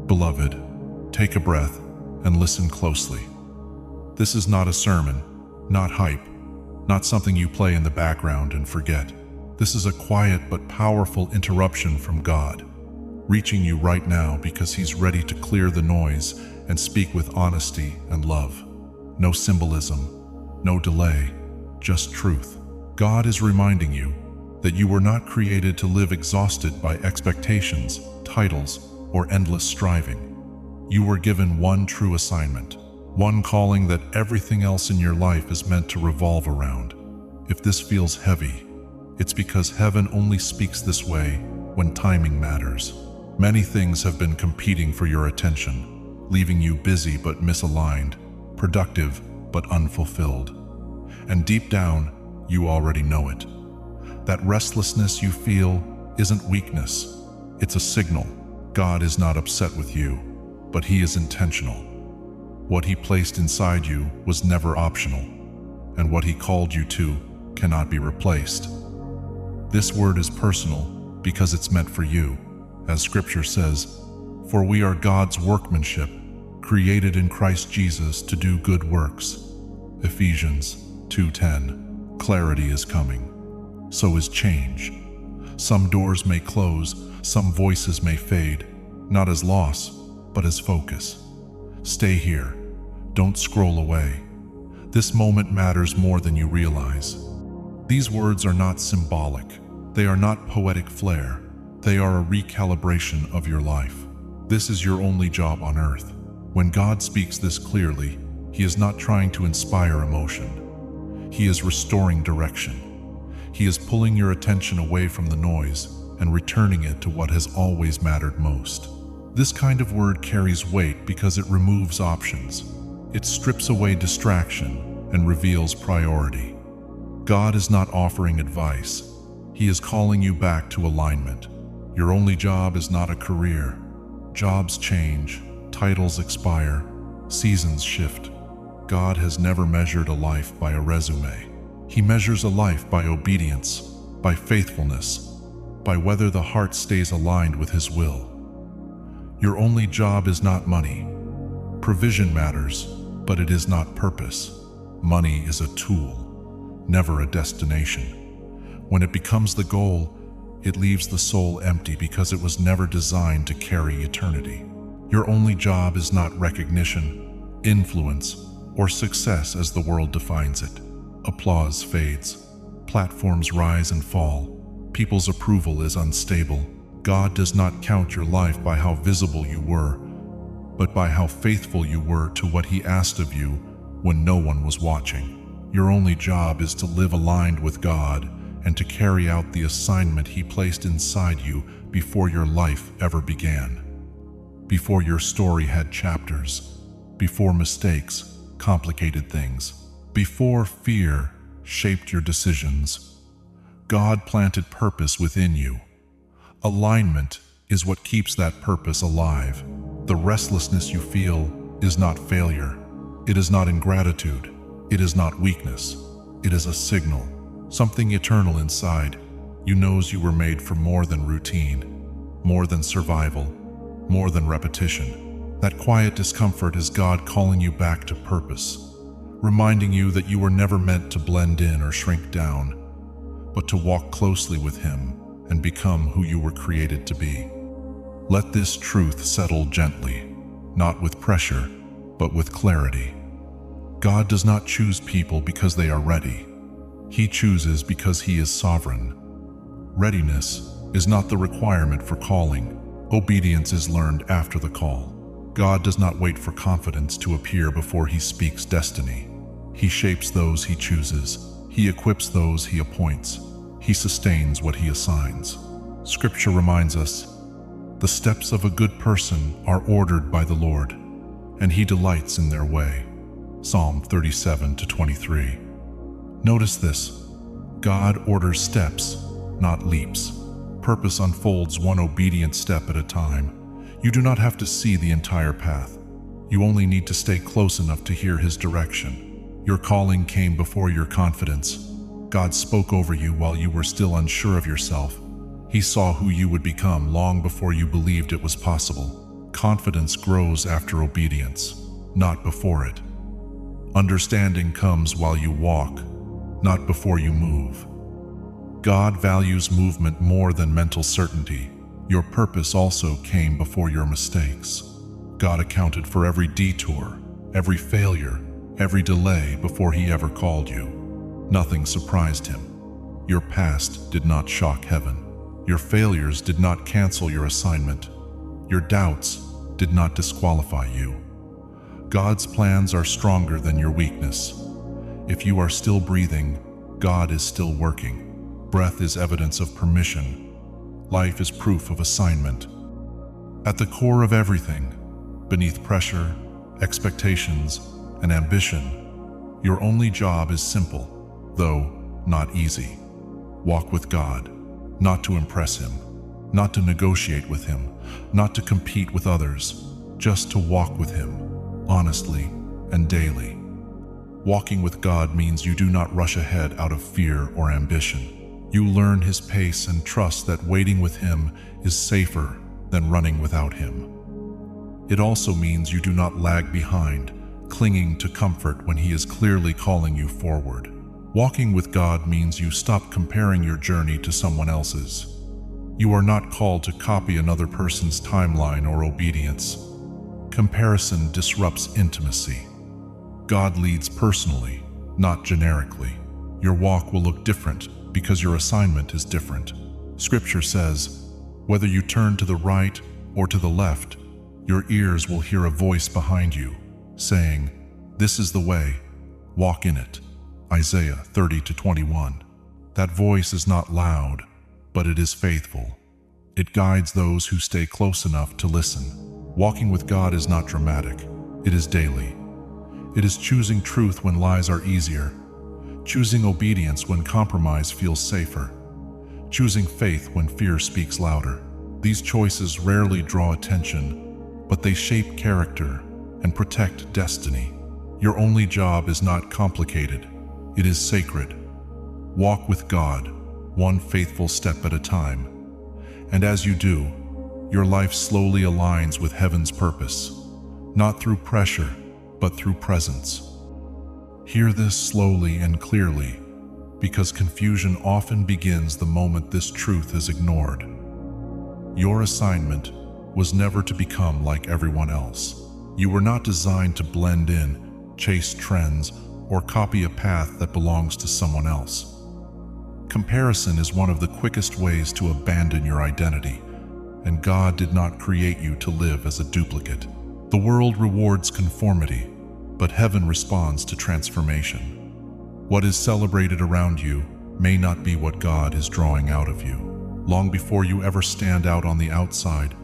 Beloved, take a breath and listen closely. This is not a sermon, not hype, not something you play in the background and forget. This is a quiet but powerful interruption from God, reaching you right now because He's ready to clear the noise and speak with honesty and love. No symbolism, no delay, just truth. God is reminding you that you were not created to live exhausted by expectations, titles, or endless striving. You were given one true assignment, one calling that everything else in your life is meant to revolve around. If this feels heavy, it's because heaven only speaks this way when timing matters. Many things have been competing for your attention, leaving you busy but misaligned, productive but unfulfilled. And deep down, you already know it. That restlessness you feel isn't weakness, it's a signal. God is not upset with you, but He is intentional. What He placed inside you was never optional, and what He called you to cannot be replaced. This word is personal because it's meant for you, as Scripture says, "For we are God's workmanship, created in Christ Jesus to do good works." Ephesians 2:10. Clarity is coming. So is change. Some doors may close, some voices may fade, not as loss, but as focus. Stay here. Don't scroll away. This moment matters more than you realize. These words are not symbolic. They are not poetic flair. They are a recalibration of your life. This is your only job on earth. When God speaks this clearly, He is not trying to inspire emotion. He is restoring direction. He is pulling your attention away from the noise and returning it to what has always mattered most. This kind of word carries weight because it removes options. It strips away distraction and reveals priority. God is not offering advice. He is calling you back to alignment. Your only job is not a career. Jobs change, titles expire, seasons shift. God has never measured a life by a resume. He measures a life by obedience, by faithfulness, by whether the heart stays aligned with His will. Your only job is not money. Provision matters, but it is not purpose. Money is a tool, never a destination. When it becomes the goal, it leaves the soul empty because it was never designed to carry eternity. Your only job is not recognition, influence, or success as the world defines it. Applause fades. Platforms rise and fall. People's approval is unstable. God does not count your life by how visible you were, but by how faithful you were to what He asked of you when no one was watching. Your only job is to live aligned with God and to carry out the assignment He placed inside you before your life ever began. Before your story had chapters, before mistakes complicated things, before fear shaped your decisions, God planted purpose within you. Alignment is what keeps that purpose alive. The restlessness you feel is not failure. It is not ingratitude. It is not weakness. It is a signal, something eternal inside. You knows you were made for more than routine, more than survival, more than repetition. That quiet discomfort is God calling you back to purpose, reminding you that you were never meant to blend in or shrink down, but to walk closely with Him and become who you were created to be. Let this truth settle gently, not with pressure, but with clarity. God does not choose people because they are ready. He chooses because He is sovereign. Readiness is not the requirement for calling. Obedience is learned after the call. God does not wait for confidence to appear before He speaks destiny. He shapes those He chooses. He equips those He appoints. He sustains what He assigns. Scripture reminds us, the steps of a good person are ordered by the Lord, and He delights in their way. Psalm 37-23. Notice this. God orders steps, not leaps. Purpose unfolds one obedient step at a time. You do not have to see the entire path. You only need to stay close enough to hear His direction. Your calling came before your confidence. God spoke over you while you were still unsure of yourself. He saw who you would become long before you believed it was possible. Confidence grows after obedience, not before it. Understanding comes while you walk, not before you move. God values movement more than mental certainty. Your purpose also came before your mistakes. God accounted for every detour, every failure, every delay before He ever called you. Nothing surprised Him. Your past did not shock heaven. Your failures did not cancel your assignment. Your doubts did not disqualify you. God's plans are stronger than your weakness. If you are still breathing, God is still working. Breath is evidence of permission. Life is proof of assignment. At the core of everything, beneath pressure, expectations, and ambition, your only job is simple, though not easy. Walk with God, not to impress Him, not to negotiate with Him, not to compete with others, just to walk with Him, honestly and daily. Walking with God means you do not rush ahead out of fear or ambition. You learn His pace and trust that waiting with Him is safer than running without Him. It also means you do not lag behind, clinging to comfort when He is clearly calling you forward. Walking with God means you stop comparing your journey to someone else's. You are not called to copy another person's timeline or obedience. Comparison disrupts intimacy. God leads personally, not generically. Your walk will look different because your assignment is different. Scripture says, whether you turn to the right or to the left, your ears will hear a voice behind you, saying, "This is the way, walk in it." Isaiah 30-21. That voice is not loud, but it is faithful. It guides those who stay close enough to listen. Walking with God is not dramatic, it is daily. It is choosing truth when lies are easier, choosing obedience when compromise feels safer, choosing faith when fear speaks louder. These choices rarely draw attention, but they shape character and protect destiny. Your only job is not complicated, it is sacred. Walk with God, one faithful step at a time. And as you do, your life slowly aligns with heaven's purpose, not through pressure, but through presence. Hear this slowly and clearly, because confusion often begins the moment this truth is ignored. Your assignment was never to become like everyone else. You were not designed to blend in, chase trends, or copy a path that belongs to someone else. Comparison is one of the quickest ways to abandon your identity, and God did not create you to live as a duplicate. The world rewards conformity, but heaven responds to transformation. What is celebrated around you may not be what God is drawing out of you. Long before you ever stand out on the outside,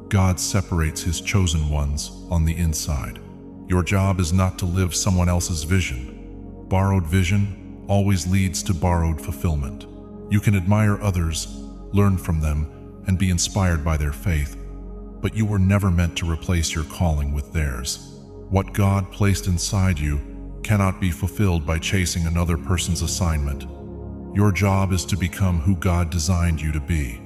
God separates His chosen ones on the inside. Your job is not to live someone else's vision. Borrowed vision always leads to borrowed fulfillment. You can admire others, learn from them, and be inspired by their faith, but you were never meant to replace your calling with theirs. What God placed inside you cannot be fulfilled by chasing another person's assignment. Your job is to become who God designed you to be,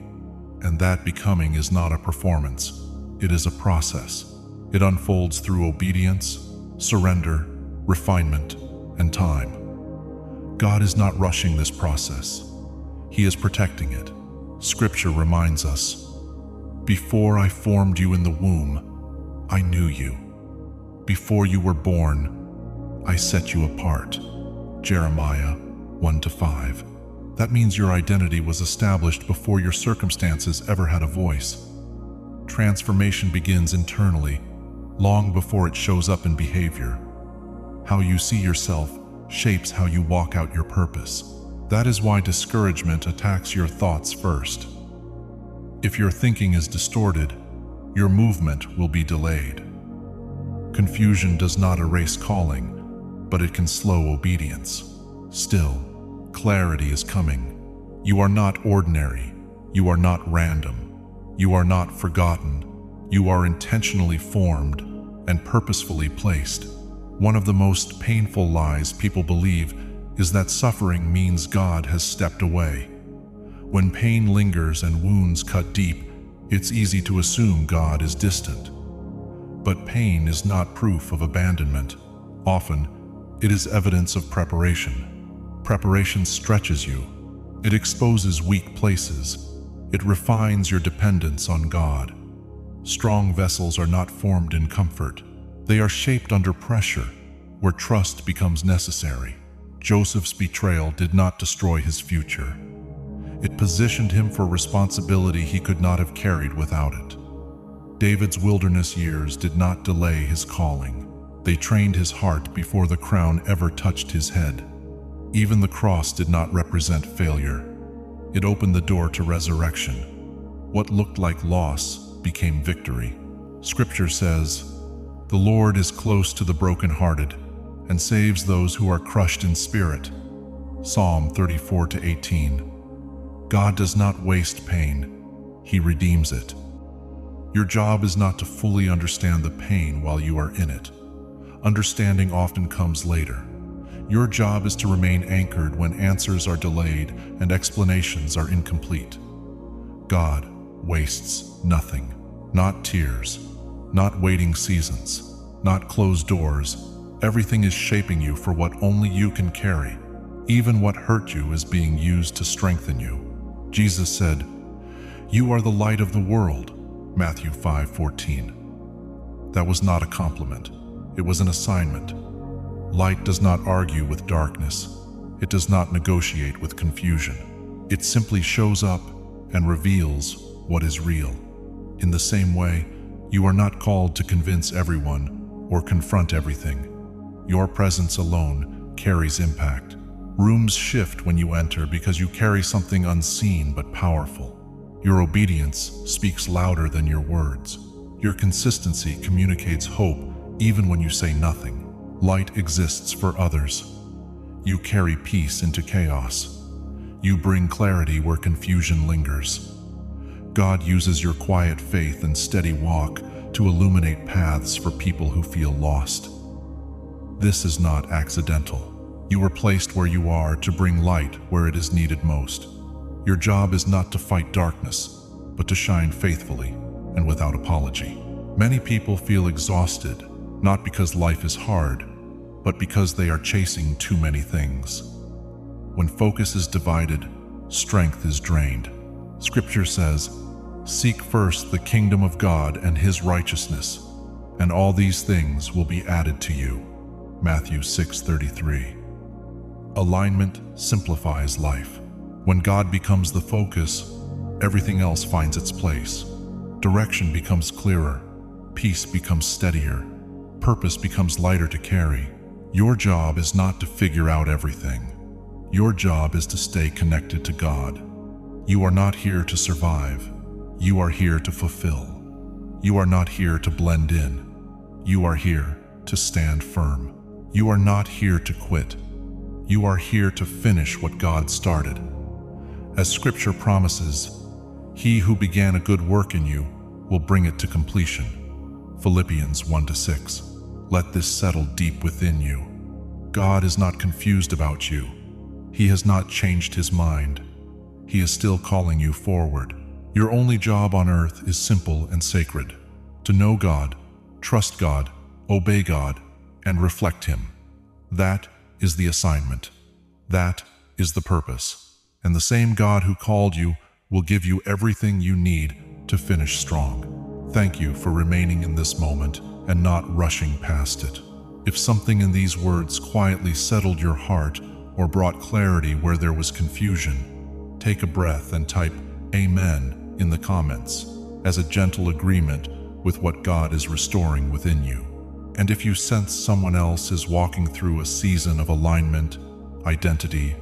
and that becoming is not a performance, it is a process. It unfolds through obedience, surrender, refinement, and time. God is not rushing this process. He is protecting it. Scripture reminds us, "Before I formed you in the womb, I knew you. Before you were born, I set you apart." Jeremiah 1-5. That means your identity was established before your circumstances ever had a voice. Transformation begins internally, long before it shows up in behavior. How you see yourself shapes how you walk out your purpose. That is why discouragement attacks your thoughts first. If your thinking is distorted, your movement will be delayed. Confusion does not erase calling, but it can slow obedience. Still, clarity is coming. You are not ordinary. You are not random. You are not forgotten. You are intentionally formed and purposefully placed. One of the most painful lies people believe is that suffering means God has stepped away. When pain lingers and wounds cut deep, it's easy to assume God is distant. But pain is not proof of abandonment. Often, it is evidence of preparation. Preparation stretches you. It exposes weak places. It refines your dependence on God. Strong vessels are not formed in comfort. They are shaped under pressure, where trust becomes necessary. Joseph's betrayal did not destroy his future. It positioned him for responsibility he could not have carried without it. David's wilderness years did not delay his calling. They trained his heart before the crown ever touched his head. Even the cross did not represent failure. It opened the door to resurrection. What looked like loss became victory. Scripture says, "The Lord is close to the brokenhearted and saves those who are crushed in spirit." Psalm 34-18. God does not waste pain. He redeems it. Your job is not to fully understand the pain while you are in it. Understanding often comes later. Your job is to remain anchored when answers are delayed and explanations are incomplete. God wastes nothing. Not tears, not waiting seasons, not closed doors. Everything is shaping you for what only you can carry. Even what hurt you is being used to strengthen you. Jesus said, "You are the light of the world," Matthew 5:14. That was not a compliment. It was an assignment. Light does not argue with darkness. It does not negotiate with confusion. It simply shows up and reveals what is real. In the same way, you are not called to convince everyone or confront everything. Your presence alone carries impact. Rooms shift when you enter because you carry something unseen but powerful. Your obedience speaks louder than your words. Your consistency communicates hope even when you say nothing. Light exists for others. You carry peace into chaos. You bring clarity where confusion lingers. God uses your quiet faith and steady walk to illuminate paths for people who feel lost. This is not accidental. You were placed where you are to bring light where it is needed most. Your job is not to fight darkness, but to shine faithfully and without apology. Many people feel exhausted, not because life is hard, but because they are chasing too many things. When focus is divided, strength is drained. Scripture says, "Seek first the kingdom of God and His righteousness, and all these things will be added to you." Matthew 6:33. Alignment simplifies life. When God becomes the focus, everything else finds its place. Direction becomes clearer, peace becomes steadier, purpose becomes lighter to carry. Your job is not to figure out everything. Your job is to stay connected to God. You are not here to survive. You are here to fulfill. You are not here to blend in. You are here to stand firm. You are not here to quit. You are here to finish what God started. As Scripture promises, He who began a good work in you will bring it to completion. Philippians 1-6. Let this settle deep within you. God is not confused about you. He has not changed His mind. He is still calling you forward. Your only job on earth is simple and sacred: to know God, trust God, obey God, and reflect Him. That is the assignment. That is the purpose. And the same God who called you will give you everything you need to finish strong. Thank you for remaining in this moment and not rushing past it. If something in these words quietly settled your heart or brought clarity where there was confusion, take a breath and type "Amen" in the comments as a gentle agreement with what God is restoring within you. And if you sense someone else is walking through a season of alignment, identity,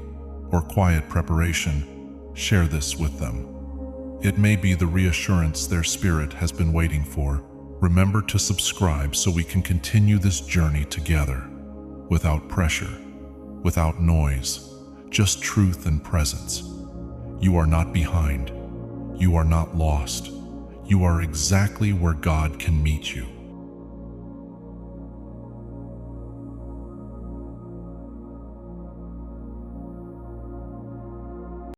or quiet preparation, share this with them. It may be the reassurance their spirit has been waiting for. Remember to subscribe so we can continue this journey together, without pressure, without noise, just truth and presence. You are not behind. You are not lost. You are exactly where God can meet you.